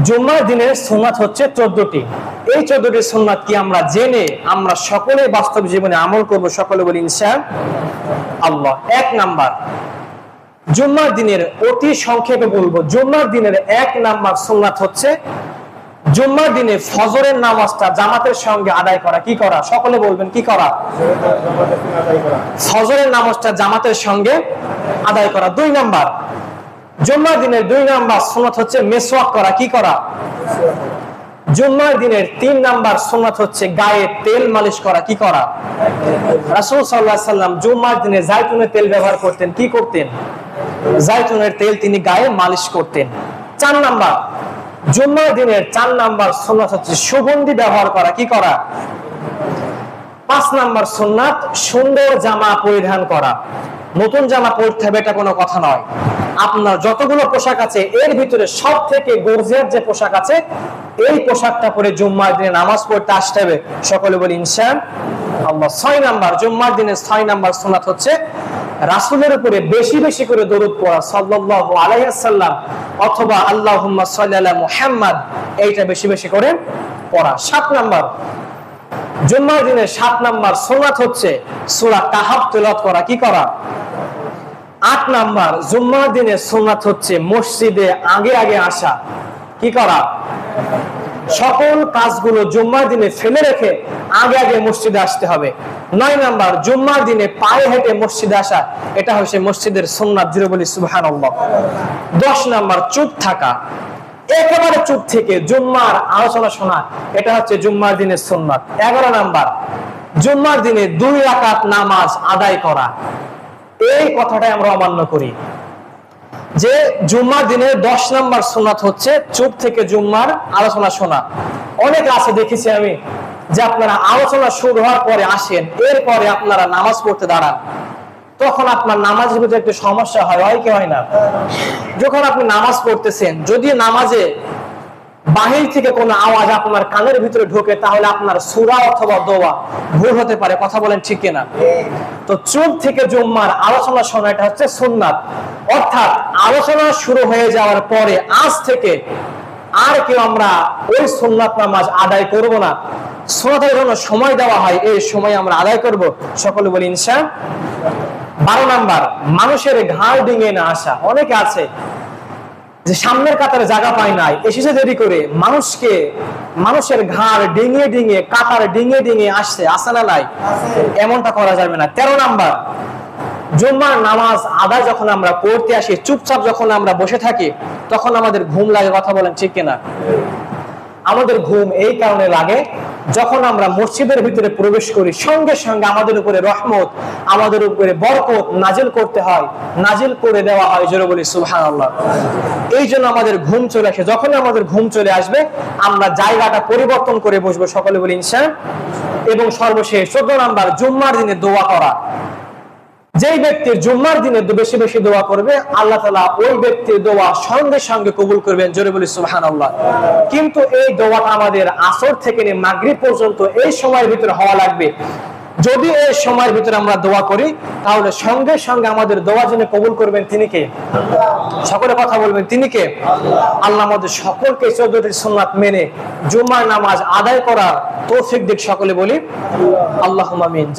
জুম্মার দিনের সুন্নাত হচ্ছে 14টি। এই 14টি সুন্নাত কি আমরা জেনে আমরা সকলে বাস্তব জীবনে আমল করব, সকলে বলি ইনশাআল্লাহ। 1 নাম্বার, জুম্মার দিনের অতি সংক্ষেপে বলবো, জুম্মার দিনের 1 নাম্বার সুন্নাত হচ্ছে জুম্মার দিনে ফজরের নামাজটা জামাতের সঙ্গে আদায় করা। কি করা? সকলে বলবেন কি করা? ফজরের নামাজটা জামাতের সঙ্গে আদায় করা। 2 নাম্বার, জুম্মার দিনের 2 নাম্বার সুন্নাত হচ্ছে মিসওয়াক করা। কি করা? জুম্মার দিনের 3 নাম্বার সুন্নাত হচ্ছে গায়ে তেল মালিশ করা। কি করা? রাসূল সাল্লাল্লাহু আলাইহি সাল্লাম জুম্মার দিনে জাইতুনের তেল ব্যবহার করতেন। কি করতেন? জাইতুনের তেল তিনি গায়ে মালিশ করতেন। 4 নাম্বার, জুম্মার দিনের 4 নাম্বার সুন্নাত হচ্ছে সুগন্ধি ব্যবহার করা। কি করা? 5 নাম্বার সুন্নাত সুন্দর জামা পরিধান করা। নতুন জামা পরতে হবে এটা কোনো কথা নয়। আপনার যতগুলো পোশাক আছে এর ভিতরে সব থেকে গর্জিয়াস যে পোশাক আছে এই পোশাকটা পরে জুম্মার দিনে নামাজ পড়তে আসতে হবে। সকলে বলি ইনশাআল্লাহ। 6 নাম্বার, জুম্মার দিনে 6 নাম্বার সুন্নাত হচ্ছে রাসূলের উপরে বেশি বেশি করে দরুদ পড়া, সাল্লাল্লাহু আলাইহি ওয়াসাল্লাম অথবা আল্লাহুম্মা সাল্লি আলা মুহাম্মাদ, এইটা বেশি বেশি করে পড়া। 7 নাম্বার, জুম্মার দিনে 7 নাম্বার সুন্নাত হচ্ছে সূরা কাহাফ তেলাওয়াত করা। কি করা? 8 নাম্বার, জুম্মার দিনে সুন্নাত হচ্ছে মসজিদে আগে আগে আসা। কি করা? সকল কাজগুলো জুম্মার দিনে ফেলে রেখে আগে আগে মসজিদে আসতে হবে। 9 নাম্বার, জুম্মার দিনে পায়ে হেঁটে মসজিদে আসা, এটা হচ্ছে মসজিদের সুন্নাত। জুড়ে বলি সুবহানাল্লাহ। 10 নাম্বার, চুপ থাকা, একেবারে চুপ থেকে জুম্মার আলোচনা শোনা, এটা হচ্ছে জুম্মার দিনের সুন্নাত। 11 নাম্বার, জুম্মার দিনে 2 রাকাত নামাজ আদায় করা। এই কথাটাই আমরা অমান্য করি যে জুম্মার দিনে 10 নাম্বার সুন্নাত হচ্ছে চুপ থেকে জুম্মার আলোচনা শোনা। অনেক আছে দেখেছি আমি যে আপনারা আলোচনা শুরু হওয়ার পরে আসেন, এরপরে আপনারা নামাজ পড়তে দাঁড়ান, তখন আপনার নামাজের ভিতরে একটু সমস্যা হয় কি হয় না? যখন আপনি নামাজ পড়তেছেন, যদি নামাজে বাহির থেকে কোনো আওয়াজ আপনার কানের ভিতরে ঢোকে তাহলে আপনার সূরা অথবা দোয়া ভুল হতে পারে। কথা বলেন ঠিক কিনা? তো চুপ থেকে জুম্মার আলোচনা শোনা এটা হচ্ছে সুন্নাত। অর্থাৎ আলোচনা শুরু হয়ে যাওয়ার পরে আজ থেকে আর কেউ আমরা ওই সুন্নাত নামাজ আদায় করব না। সুন্নাতের জন্য সময় দেওয়া হয়, এই সময় আমরা আদায় করব। সকলে বলি ইনশাআল্লাহ। 12 নাম্বার, মানুষের ঘাড় ডিঙিয়ে না আসা। অনেকে আছে যে সামনের কাতারে জায়গা পায় নাই, এসেছে দেরি করে, মানুষের ঘাড় ডিঙিয়ে ডিঙিয়ে কাতারে ডিঙিয়ে ডিঙিয়ে আসছে, আসে না নাই? এমনটা করা যাবে না। 13 নাম্বার, জুম্মার নামাজ আদায় যখন আমরা পড়তে আসি চুপচাপ যখন আমরা বসে থাকি তখন আমাদের ঘুম লাগে। কথা বলেন ঠিক কিনা? আমাদের ঘুম এই কারণে লাগে, যখন আমরা মসজিদের ভিতরে প্রবেশ করি সঙ্গে সঙ্গে আমাদের উপরে রহমত, আমাদের উপরে বরকত নাজিল করতে হয়, নাজিল করে দেওয়া হয়। জোরে বলি সুবহানাল্লাহ। এই জন্য আমাদের ঘুম চলে আসে। যখন আমাদের ঘুম চলে আসবে আমরা জায়গাটা পরিবর্তন করে বসবো। সকলে বলি ইনশাআল্লাহ। এবং সর্বশেষ 14 নাম্বার, জুম্মার দিনে দোয়া করা। যেই ব্যক্তির জুম্মার দিনে বেশি বেশি দোয়া করবে আল্লাহ তাআলা ওই ব্যক্তির দোয়া সঙ্গে সঙ্গে কবুল করবেন। জোরে বলি সুবহানাল্লাহ। কিন্তু এই দোয়াটা আমাদের আসর থেকে নিয়ে মাগরিব পর্যন্ত এই সময়ের ভিতরে হওয়া লাগবে। যদি এই সময়ের ভিতরে আমরা দোয়া করি তাহলে সঙ্গে সঙ্গে আমাদের দোয়া যিনি কবুল করবেন তিনি কে? সকলে কথা বলবেন তিনি কে? আল্লাহ আমাদের সকলকে 14টি সুন্নাত মেনে জুম্মার নামাজ আদায় করার তৌফিক দিক। সকলে বলি আল্লাহুম্মা আমিন।